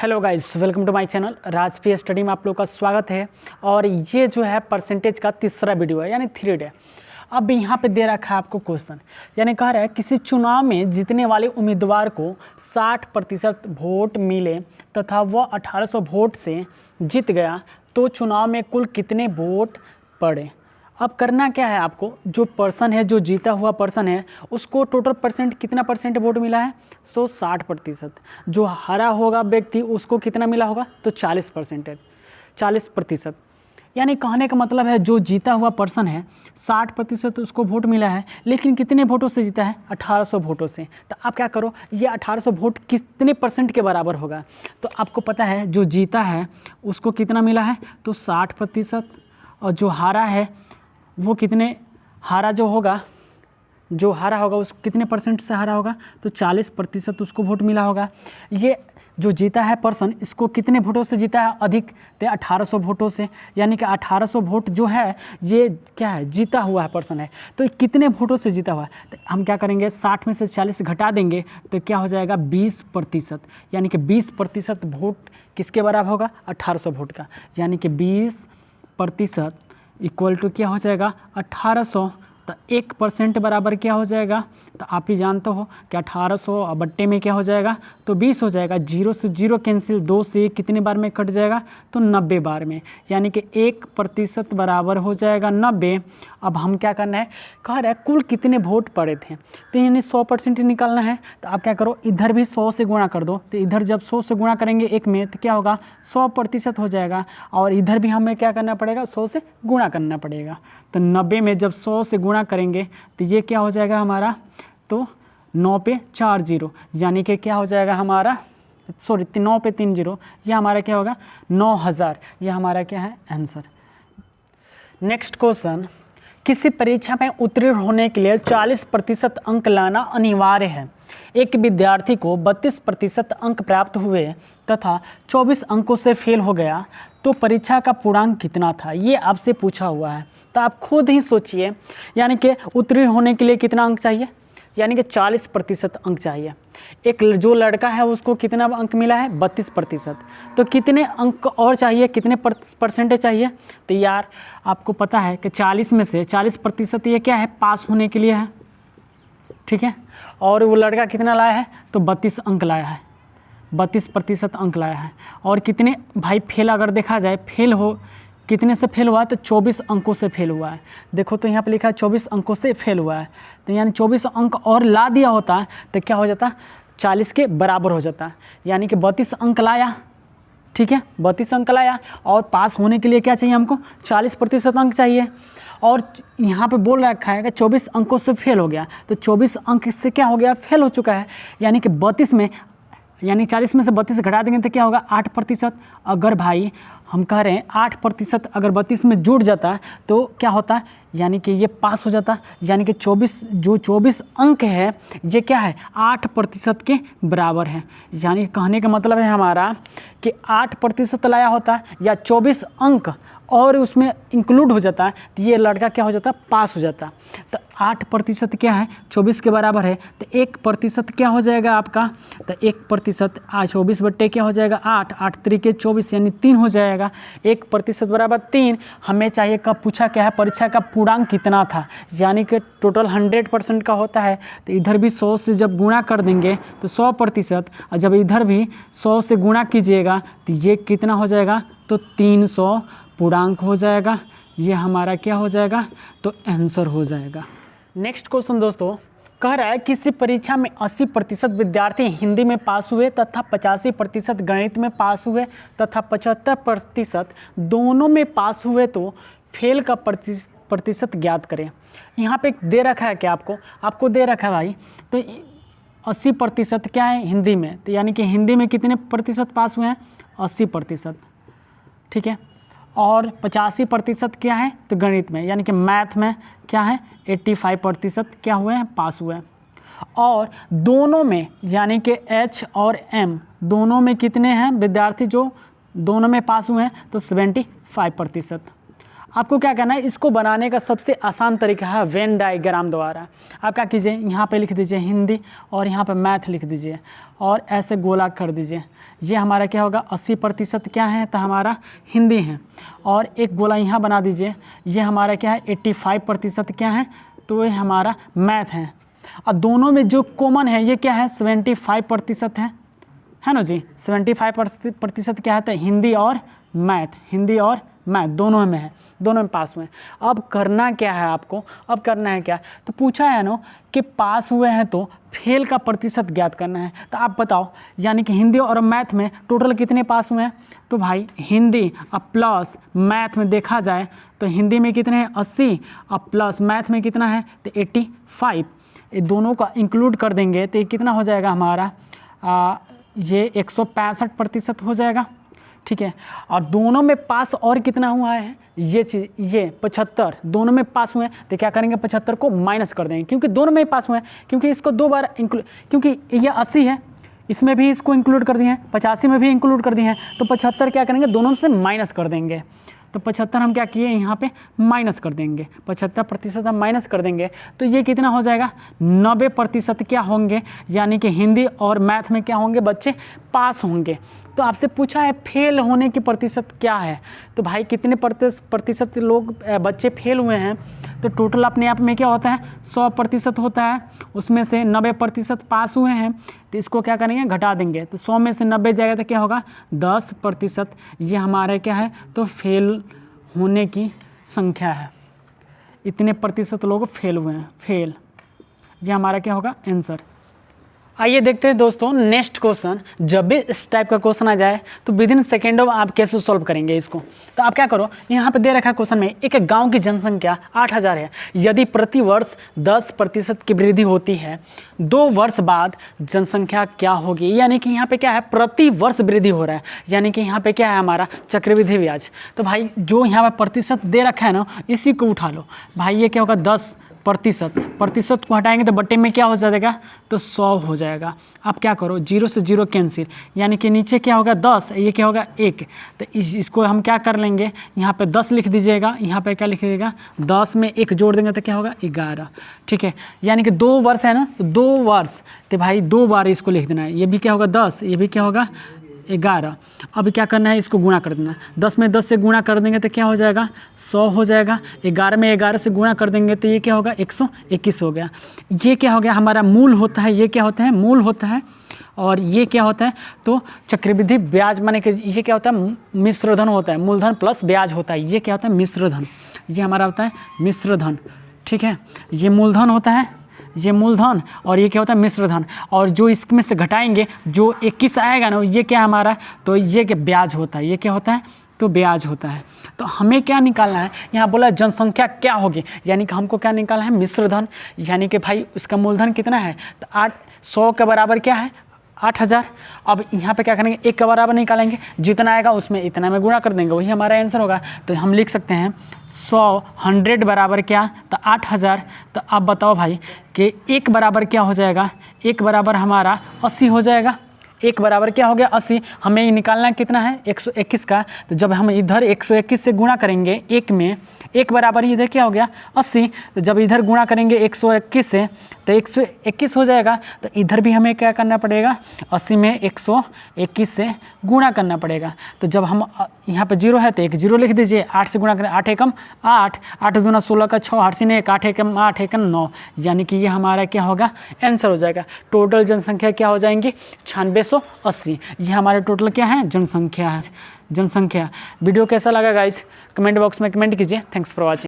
Hello guys, welcome to my channel Rajpi study में आप लोग का स्वागत है। और ये जो है परसेंटेज का तीसरा वीडियो है, यानी थर्ड है। अब यहाँ पे दे रखा है आपको क्वेश्चन, यानी कह रहा है किसी चुनाव में जीतने वाले उम्मीदवार को 60% वोट मिले तथा वह 1800 वोट से जीत गया तो चुनाव में कुल कितने वोट पड़े। अब करना क्या है आपको, जो पर्सन है, जो जीता हुआ पर्सन है, उसको टोटल परसेंट कितना परसेंट वोट मिला है, 60%। जो हारा होगा व्यक्ति उसको कितना मिला होगा, तो 40%। यानी कहने का मतलब है जो जीता हुआ पर्सन है 60% उसको वोट मिला है, लेकिन कितने वोटों से जीता है, 1800 वोटों से। तो आप क्या करो, ये 1800 वोट कितने परसेंट के बराबर होगा। तो आपको पता है जो जीता है उसको कितना मिला है, तो 60%। और जो हारा है वो कितने, हारा होगा उस कितने परसेंट से हारा होगा, तो 40% उसको वोट मिला होगा। ये जो जीता है पर्सन, इसको कितने वोटों से जीता है, अधिक, तो 1800 वोटों से। यानी कि 1800 वोट जो है ये क्या है, जीता हुआ है पर्सन है। तो कितने वोटों से जीता हुआ है, तो हम क्या करेंगे, 60 में से 40 घटा देंगे तो क्या हो जाएगा, 20%। यानी कि 20% वोट किसके बराबर होगा, 1800 वोट का। यानी कि 20% इक्वल टू क्या हो जाएगा, 1800। तो 1% बराबर क्या हो जाएगा, तो आप ही जानते हो कि 1800 बट्टे में क्या हो जाएगा, तो 20 हो जाएगा। 0 से 0 कैंसिल, 2 से 1 कितने बार में कट जाएगा, तो 90 बार में। यानी कि 1% बराबर हो जाएगा 90। अब हम क्या करना है, कह रहा है कुल कितने वोट पड़े थे, तो यानी 100% निकालना है। तो आप क्या करो, इधर भी 100 से गुणा कर दो। तो इधर जब 100 से गुणा करेंगे एक में, तो क्या होगा, 100% हो जाएगा। और इधर भी हमें क्या करना पड़ेगा, 100 से गुणा करना पड़ेगा। तो 90 में जब 100 से गुणा करेंगे तो ये क्या हो जाएगा हमारा, तो 9 पे 4 0, यानी कि क्या हो जाएगा हमारा, 9 पे 3 0, ये हमारा क्या होगा, 9000। ये हमारा क्या है, आंसर। नेक्स्ट क्वेश्चन, किसी परीक्षा में उत्तीर्ण होने के लिए 40% अंक लाना अनिवार्य है। एक विद्यार्थी को 32% अंक प्राप्त हुए तथा 24 अंकों से फेल हो गया तो परीक्षा का पूर्णांक कितना था, ये आपसे पूछा हुआ है। तो आप खुद ही सोचिए, यानी कि उत्तीर्ण होने के लिए कितना अंक चाहिए, यानी कि 40% अंक चाहिए। एक जो लड़का है उसको कितना अंक मिला है, 32%। तो कितने अंक और चाहिए, कितने परसेंटेज चाहिए, तो यार आपको पता है कि 40 में से 40% ये क्या है, पास होने के लिए है, ठीक है। और वो लड़का कितना लाया है, तो 32 अंक लाया है, 32% अंक लाया है। और कितने भाई फेल, अगर देखा जाए फेल हो, कितने से फेल हुआ है, तो 24 अंकों से फेल हुआ है। देखो तो यहाँ पे लिखा है 24 अंकों से फेल हुआ है। तो यानी 24 अंक और ला दिया होता है तो क्या हो जाता, 40 के बराबर हो जाता। यानी कि 32 अंक लाया, ठीक है, 32 अंक लाया। और पास होने के लिए क्या चाहिए हमको, 40% अंक चाहिए। और यहाँ पे बोल रखा है कि 24 अंकों से फेल हो गया, तो 24 अंक से क्या हो गया, फेल हो चुका है। यानी कि 32 में, यानी 40 में से 32 घटा देंगे तो क्या होगा, 8%। अगर भाई हम कह रहे हैं 8% अगर 32 में जुड़ जाता है तो क्या होता है, यानी कि ये पास हो जाता। यानी कि 24 अंक है ये क्या है, 8% के बराबर है। यानी कहने का मतलब है हमारा कि 8% लाया होता या 24 अंक और उसमें इंक्लूड हो जाता है तो ये लड़का क्या हो जाता, पास हो जाता। तो 8% क्या है, 24 के बराबर है। तो 1% क्या हो जाएगा आपका, तो 1% 24 बट्टे क्या हो जाएगा, 8, 8 तरीके 24, यानी 3 हो जाएगा। 1% बराबर 3। हमें चाहिए, कब पूछा क्या है, परीक्षा का पूर्णांक कितना था, यानी कि टोटल 100% का होता है। तो इधर भी 100 से जब गुणा कर देंगे तो 100%, और जब इधर भी 100 से गुणा कीजिएगा तो ये कितना हो जाएगा, तो 300 पूर्णांक हो जाएगा। ये हमारा क्या हो जाएगा, तो आंसर हो जाएगा। नेक्स्ट क्वेश्चन दोस्तों, कह रहा है किसी परीक्षा में 80% विद्यार्थी हिंदी में पास हुए तथा 85% गणित में पास हुए तथा 75% दोनों में पास हुए तो फेल का प्रतिशत ज्ञात करें। यहाँ पे दे रखा है क्या, आपको दे रखा है भाई, तो 80% क्या है हिंदी में, तो यानी कि हिंदी में कितने प्रतिशत पास हुए हैं, 80%, ठीक है। और 85% क्या है, तो गणित में, यानी कि मैथ में क्या है, 85% क्या हुए हैं, पास हुए हैं। और दोनों में, यानी कि H और M दोनों में कितने हैं विद्यार्थी जो दोनों में पास हुए हैं, तो 75%। आपको क्या करना है, इसको बनाने का सबसे आसान तरीका है वेन डायग्राम द्वारा। आप क्या कीजिए, यहाँ पे लिख दीजिए हिंदी और यहाँ पे मैथ लिख दीजिए और ऐसे गोला कर दीजिए। ये हमारा क्या होगा, 80% क्या है, तो हमारा हिंदी है। और एक गोला यहाँ बना दीजिए, ये हमारा क्या है, 85% क्या है, तो ये हमारा मैथ है। अब दोनों में जो कॉमन है ये क्या है, 75% है ना जी। 75% क्या है, तो हिंदी और मैथ, हिंदी और मैथ दोनों में है, दोनों में पास हुए हैं। अब करना क्या है आपको, अब करना है क्या, तो पूछा है ना कि पास हुए हैं तो फेल का प्रतिशत ज्ञात करना है। तो आप बताओ, यानी कि हिंदी और मैथ में टोटल कितने पास हुए हैं, तो भाई हिंदी अब प्लस मैथ में देखा जाए तो हिंदी में कितने हैं, 80, अब प्लस मैथ में कितना है, तो 85। ये दोनों का इंक्लूड कर देंगे तो ये कितना हो जाएगा हमारा, ये 165% हो जाएगा, ठीक है। और दोनों में पास और कितना हुआ है, ये चीज़, ये 75 दोनों में पास हुए हैं, तो क्या करेंगे, 75 को माइनस कर देंगे, क्योंकि दोनों में ही पास हुए हैं, क्योंकि इसको 2 बार इंक्लूड, क्योंकि ये 80 है, इसमें भी इसको इंक्लूड कर दिए हैं, 85 में भी इंक्लूड कर दिए हैं, तो 75 क्या करेंगे, दोनों से माइनस कर देंगे। तो 75 हम क्या किए, यहाँ पे माइनस कर देंगे, 75% हम माइनस कर देंगे, तो ये कितना हो जाएगा, 90% क्या होंगे, यानी कि हिंदी और मैथ में क्या होंगे, बच्चे पास होंगे। तो आपसे पूछा है फेल होने की प्रतिशत क्या है, तो भाई कितने प्रतिशत लोग बच्चे फेल हुए हैं, तो टोटल अपने आप में क्या होता है, 100% होता है, उसमें से 90% पास हुए हैं, तो इसको क्या करेंगे, घटा देंगे, तो 100 में से 90 जाएगा तो क्या होगा, 10%। ये हमारे क्या है, तो फेल होने की संख्या है, इतने प्रतिशत लोग फेल हुए हैं, फेल, ये हमारा क्या होगा आंसर। आइए देखते हैं दोस्तों नेक्स्ट क्वेश्चन। जब भी इस टाइप का क्वेश्चन आ जाए तो विद इन सेकेंडों में आप कैसे सॉल्व करेंगे इसको। तो आप क्या करो, यहाँ पे दे रखा है क्वेश्चन में, एक गांव की जनसंख्या 8000 है, यदि प्रति वर्ष 10% की वृद्धि होती है, 2 वर्ष बाद जनसंख्या क्या होगी। यानी कि यहाँ पे क्या है, प्रति वर्ष वृद्धि हो रहा है, यानी कि यहाँ पे क्या है हमारा चक्रवृद्धि ब्याज। तो भाई जो यहाँ पे प्रतिशत दे रखा है ना, इसी को उठा लो भाई, ये क्या होगा 10%, प्रतिशत को हटाएंगे तो बटे में क्या हो जाएगा, तो 100 हो जाएगा। आप क्या करो, 0 से 0 कैंसिल, यानी कि नीचे क्या होगा 10, ये क्या होगा 1, तो इसको हम क्या कर लेंगे, यहाँ पे 10 लिख दीजिएगा, यहाँ पे क्या लिख दीजिएगा, 10 में 1 जोड़ देंगे तो क्या होगा 11, ठीक है। यानी कि 2 वर्ष है ना, तो 2 वर्ष, तो भाई 2 बार इसको लिख देना है, ये भी क्या होगा 10, ये भी क्या होगा 11। अब क्या करना है, इसको गुणा कर देना, 10 में 10 से गुणा कर देंगे तो क्या हो जाएगा 100 हो जाएगा, 11 में 11 से गुणा कर देंगे तो ये क्या होगा 121 हो गया। ये क्या हो गया हमारा मूल होता है, ये क्या होता है मूल होता है, और ये क्या होता है, तो चक्रवृद्धि ब्याज माने कि ये क्या होता है, मिश्रधन होता है, मूलधन प्लस ब्याज होता है, ये क्या होता है मिश्रधन, ये हमारा होता है मिश्रधन, ठीक है। ये मूलधन होता है, ये मूलधन, और ये क्या होता है मिश्रधन, और जो इसमें से घटाएंगे जो 21 आएगा ना, ये क्या हमारा, तो ये क्या ब्याज होता है, ये क्या होता है, तो ब्याज होता है। तो हमें क्या निकालना है, यहाँ बोला जनसंख्या क्या होगी, यानी कि हमको क्या निकालना है मिश्रधन, यानी कि भाई उसका मूलधन कितना है, तो 100 के बराबर क्या है 8000। अब यहाँ पे क्या करेंगे, 1 के बराबर निकालेंगे, जितना आएगा उसमें इतना में गुणा कर देंगे, वही हमारा आंसर होगा। तो हम लिख सकते हैं 100 बराबर क्या, तो 8000। तो अब बताओ भाई कि 1 बराबर क्या हो जाएगा, 1 बराबर हमारा 80 हो जाएगा, 1 बराबर क्या हो गया 80। हमें ये निकालना कितना है 121 का, तो जब हम इधर 121 से गुणा करेंगे 1 में, 1 बराबर इधर क्या हो गया 80, तो जब इधर गुणा करेंगे 121 से तो 121 हो जाएगा। तो इधर भी हमें क्या करना पड़ेगा, 80 में 121 से गुणा करना पड़ेगा। तो जब हम यहाँ पे 0 है तो 1 0 लिख दीजिए, 8 से गुणा करें 8 एकम 8, 8 दूना 16 का 6, 8 से 1, 8 एकम 8 एकम 9, यानी कि ये हमारा क्या होगा आंसर हो जाएगा। टोटल जनसंख्या क्या हो जाएंगी 9680। ये हमारे टोटल क्या है जनसंख्या है, जनसंख्या। वीडियो कैसा लगा गाइस, कमेंट बॉक्स में कमेंट कीजिए। Thanks for watching.